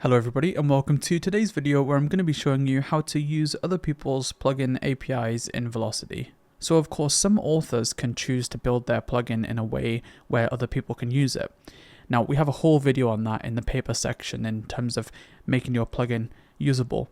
Hello everybody and welcome to today's video where I'm going to be showing you how to use other people's plugin APIs in Velocity. So of course some authors can choose to build their plugin in a way where other people can use it. Now we have a whole video on that in the paper section in terms of making your plugin usable.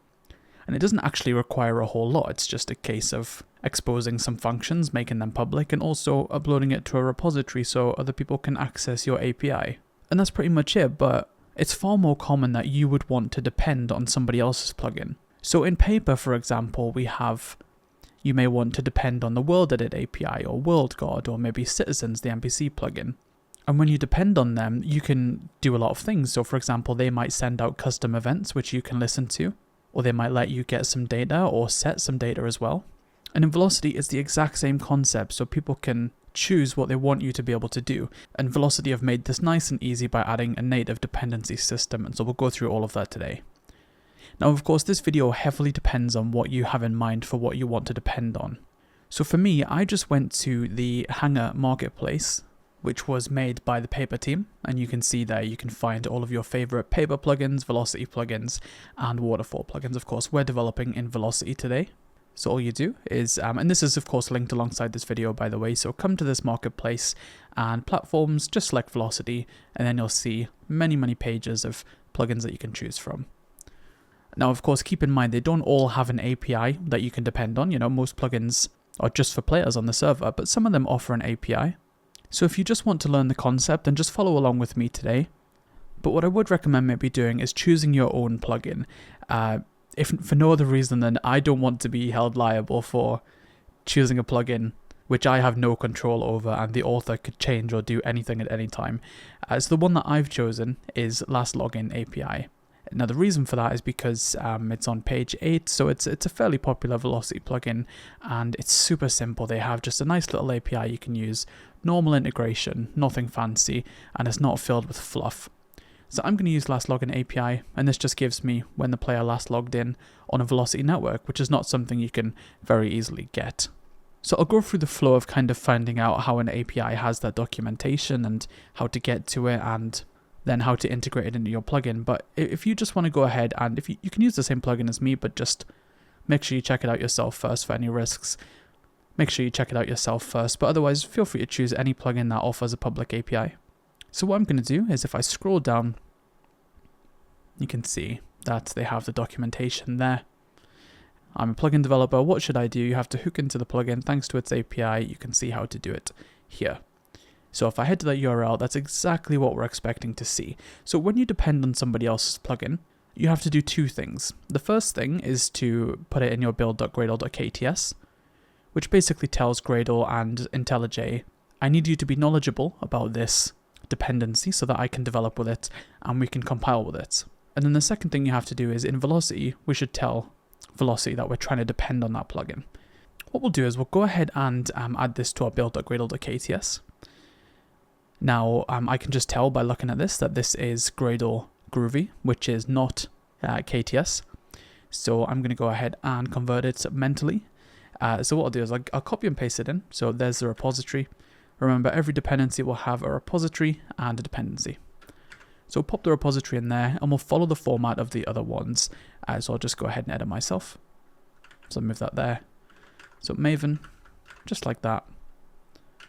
And it doesn't actually require a whole lot, it's just a case of exposing some functions, making them public, and also uploading it to a repository so other people can access your API. And that's pretty much it, but it's far more common that you would want to depend on somebody else's plugin. So in paper, for example, you may want to depend on the WorldEdit API or WorldGuard or maybe Citizens, the NPC plugin. And when you depend on them, you can do a lot of things. So for example, they might send out custom events which you can listen to, or they might let you get some data or set some data as well. And in Velocity, it's the exact same concept, so people can choose what they want you to be able to do. And Velocity have made this nice and easy by adding a native dependency system, and so we'll go through all of that today. Now of course this video heavily depends on what you have in mind for what you want to depend on. So for me, I just went to the Hangar marketplace, which was made by the paper team, and you can see there you can find all of your favorite paper plugins, Velocity plugins, and waterfall plugins. Of course, we're developing in Velocity today. So all you do is, and this is of course linked alongside this video by the way, so come to this marketplace and platforms, just select Velocity, and then you'll see many pages of plugins that you can choose from. Now of course keep in mind they don't all have an API that you can depend on, most plugins are just for players on the server, but some of them offer an API. So if you just want to learn the concept, then just follow along with me today. But what I would recommend maybe doing is choosing your own plugin. If for no other reason than I don't want to be held liable for choosing a plugin which I have no control over and the author could change or do anything at any time. So the one that I've chosen is Last Login API. Now the reason for that is because it's on page 8, so it's a fairly popular Velocity plugin and it's super simple. They have just a nice little API you can use, normal integration, nothing fancy, and it's not filled with fluff. So I'm going to use Last Login API, and this just gives me when the player last logged in on a Velocity network, which is not something you can very easily get. So I'll go through the flow of kind of finding out how an API has that documentation and how to get to it and then how to integrate it into your plugin. But if you just want to go ahead and if you can use the same plugin as me, but just make sure you check it out yourself first for any risks. Make sure you check it out yourself first, but otherwise feel free to choose any plugin that offers a public API. So what I'm going to do is if I scroll down, you can see that they have the documentation there. I'm a plugin developer, what should I do? You have to hook into the plugin thanks to its API. You can see how to do it here. So if I head to that URL, that's exactly what we're expecting to see. So when you depend on somebody else's plugin, you have to do two things. The first thing is to put it in your build.gradle.kts, which basically tells Gradle and IntelliJ, I need you to be knowledgeable about this dependency so that I can develop with it and we can compile with it. And then the second thing you have to do is in Velocity, we should tell Velocity that we're trying to depend on that plugin. What we'll do is we'll go ahead and add this to our build.gradle.kts. Now I can just tell by looking at this that this is Gradle Groovy, which is not KTS. So I'm going to go ahead and convert it mentally. So what I'll do is I'll copy and paste it in. So there's the repository. Remember, every dependency will have a repository and a dependency. So pop the repository in there and we'll follow the format of the other ones. So I'll just go ahead and edit myself. So move that there. So Maven, just like that.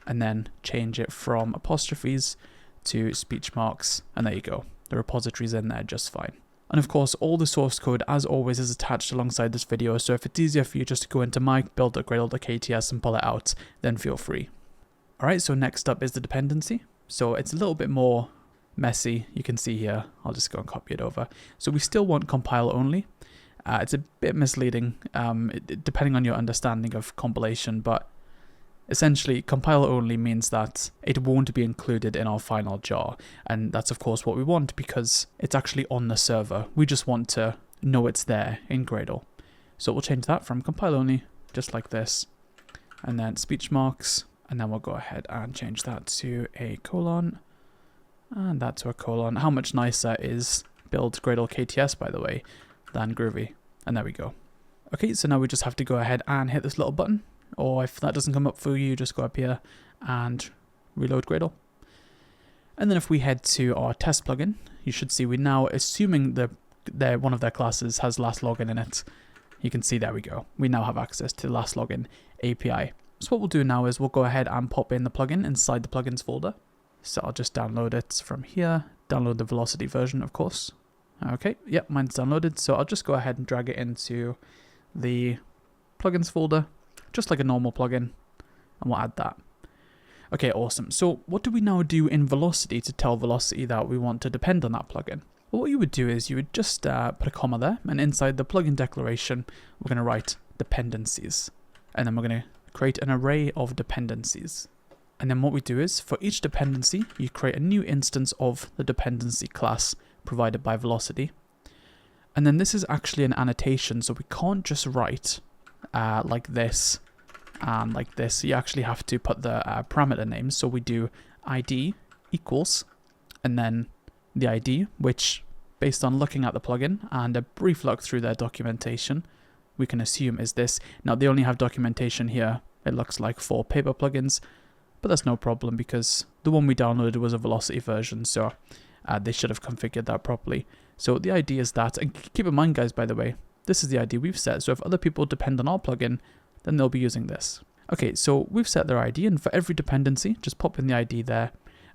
And then change it from apostrophes to speech marks. And there you go. The repository's in there just fine. And of course, all the source code, as always, is attached alongside this video. So if it's easier for you just to go into my build.gradle.kts and pull it out, then feel free. Alright, so next up is the dependency. So it's a little bit more messy. You can see here, I'll just go and copy it over. So we still want compile only. It's a bit misleading depending on your understanding of compilation, but essentially compile only means that it won't be included in our final jar. And that's of course what we want because it's actually on the server. We just want to know it's there in Gradle. So we'll change that from compile only, just like this. And then speech marks. And then we'll go ahead and change that to a colon, and that to a colon. How much nicer is build Gradle KTS, by the way, than Groovy? And there we go. Okay, so now we just have to go ahead and hit this little button, or if that doesn't come up for you, just go up here and reload Gradle. And then if we head to our test plugin, you should see we're now assuming the one of their classes has last login in it, you can see there we go. We now have access to the last login API. So what we'll do now is we'll go ahead and pop in the plugin inside the plugins folder. So I'll just download it from here, download the Velocity version, of course. Okay, yep, mine's downloaded. So I'll just go ahead and drag it into the plugins folder, just like a normal plugin, and we'll add that. Okay, awesome. So what do we now do in Velocity to tell Velocity that we want to depend on that plugin? Well, what you would do is you would just put a comma there, and inside the plugin declaration, we're going to write dependencies. And then we're going to create an array of dependencies. And then what we do is, for each dependency, you create a new instance of the dependency class provided by Velocity. And then this is actually an annotation, so we can't just write like this and like this. You actually have to put the parameter names. So we do ID equals, and then the ID, which based on looking at the plugin and a brief look through their documentation, we can assume is this. Now they only have documentation here, it looks like, for paper plugins, but that's no problem because the one we downloaded was a Velocity version, so they should have configured that properly. So the ID is that, and keep in mind guys, by the way, this is the ID we've set, so if other people depend on our plugin, then they'll be using this. Okay, so we've set their ID, and for every dependency, just pop in the ID there,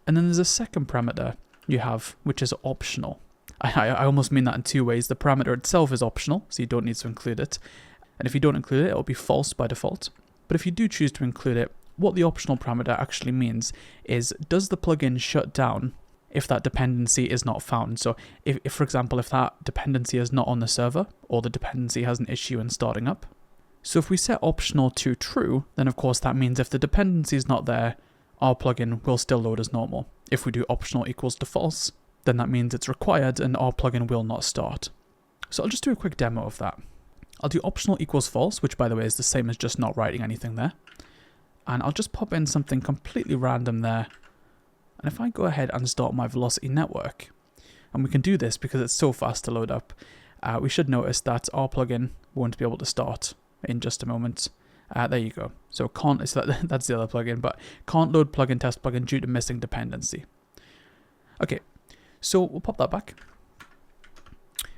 and then there's a second parameter you have, which is optional. I almost mean that in two ways. The parameter itself is optional, so you don't need to include it. And if you don't include it, it'll be false by default. But if you do choose to include it, what the optional parameter actually means is, does the plugin shut down if that dependency is not found? So if for example, if that dependency is not on the server, or the dependency has an issue in starting up. So if we set optional to true, then of course that means if the dependency is not there, our plugin will still load as normal. If we do optional equals to false, then that means it's required and our plugin will not start. So I'll just do a quick demo of that. I'll do optional equals false, which by the way is the same as just not writing anything there. And I'll just pop in something completely random there. And if I go ahead and start my Velocity network, and we can do this because it's so fast to load up, we should notice that our plugin won't be able to start in just a moment. There you go. So that's the other plugin, but can't load plugin test plugin due to missing dependency. Okay, so we'll pop that back.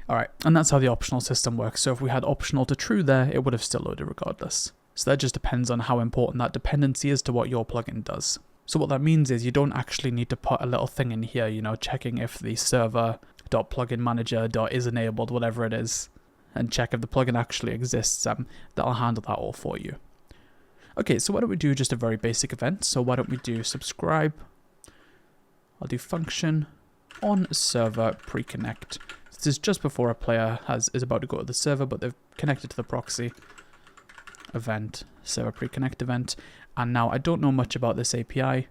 Alright, and that's how the optional system works. So if we had optional to true there, it would have still loaded regardless. So that just depends on how important that dependency is to what your plugin does. So what that means is you don't actually need to put a little thing in here, you know, checking if the server.pluginmanager.is enabled, whatever it is, and check if the plugin actually exists. That'll handle that all for you. Okay, so why don't we do just a very basic event? So why don't we do subscribe? I'll do function on server pre-connect. This is just before a player is about to go to the server, but they've connected to the proxy. Event, server pre-connect event. And now I don't know much about this API,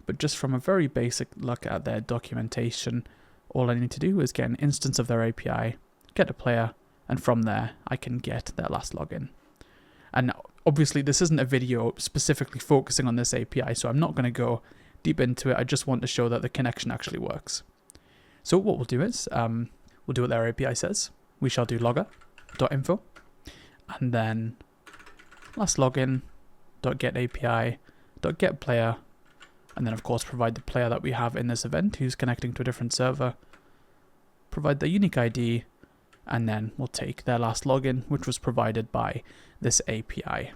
but just from a very basic look at their documentation, all I need to do is get an instance of their API, get a player, and from there I can get their last login. And obviously this isn't a video specifically focusing on this API, so I'm not going to go deep into it. I just want to show that the connection actually works. So what we'll do is, we'll do what their API says. We shall do logger.info, and then last login.get API.get player, and then of course provide the player that we have in this event who's connecting to a different server, provide the unique ID, and then we'll take their last login, which was provided by this API.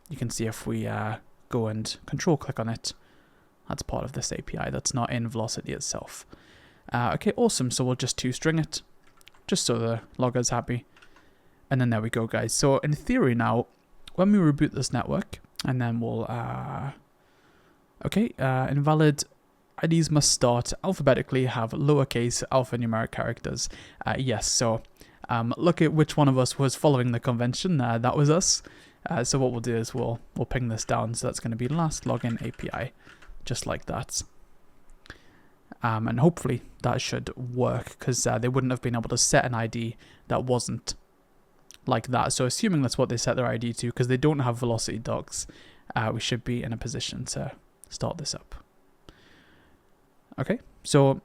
You can see if we go and control click on it, that's part of this API, that's not in Velocity itself. Okay, awesome, so we'll just toString it, just so the logger's happy. And then there we go, guys. So in theory now, when we reboot this network, and then we'll, invalid IDs must start alphabetically, have lowercase alphanumeric characters. Yes, so look at which one of us was following the convention. That was us. So what we'll do is we'll ping this down. So that's going to be last login API, just like that. And hopefully that should work, because they wouldn't have been able to set an ID that wasn't like that. So assuming that's what they set their ID to, because they don't have Velocity docs, we should be in a position to start this up. Okay, so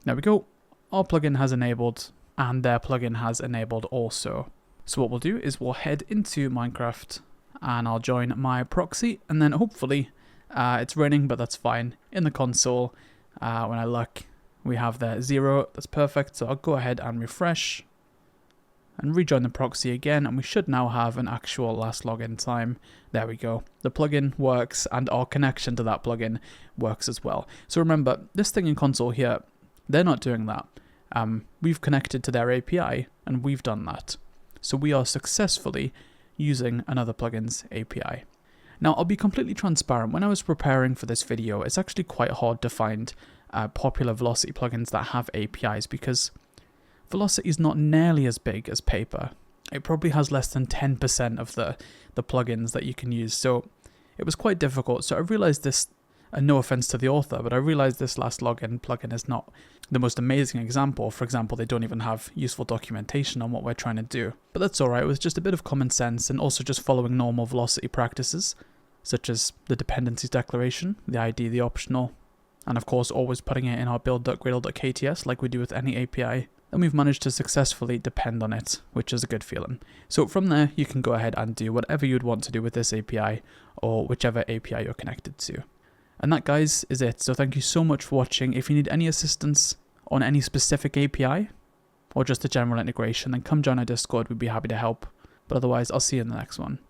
there we go. Our plugin has enabled, and their plugin has enabled also. So what we'll do is we'll head into Minecraft, and I'll join my proxy, and then hopefully it's raining, but that's fine. In the console, when I look, We have there 0, that's perfect. So I'll go ahead and refresh and rejoin the proxy again, and we should now have an actual last login time. There we go. The plugin works, and our connection to that plugin works as well. So remember, this thing in console here, they're not doing that. We've connected to their API, and we've done that. So we are successfully using another plugin's API. Now, I'll be completely transparent. When I was preparing for this video, it's actually quite hard to find popular Velocity plugins that have APIs, because Velocity is not nearly as big as Paper. It probably has less than 10% of the plugins that you can use, so it was quite difficult. So I realized this, and no offense to the author, but I realized this last login plugin is not the most amazing example. For example, they don't even have useful documentation on what we're trying to do. But that's alright, it was just a bit of common sense, and also just following normal Velocity practices, such as the dependencies declaration, the ID, the optional, and of course always putting it in our build.gradle.kts like we do with any API. And we've managed to successfully depend on it, which is a good feeling. So from there, you can go ahead and do whatever you'd want to do with this API, or whichever API you're connected to. And that, guys, is it. So thank you so much for watching. If you need any assistance on any specific API, or just a general integration, then come join our Discord, we'd be happy to help. But otherwise, I'll see you in the next one.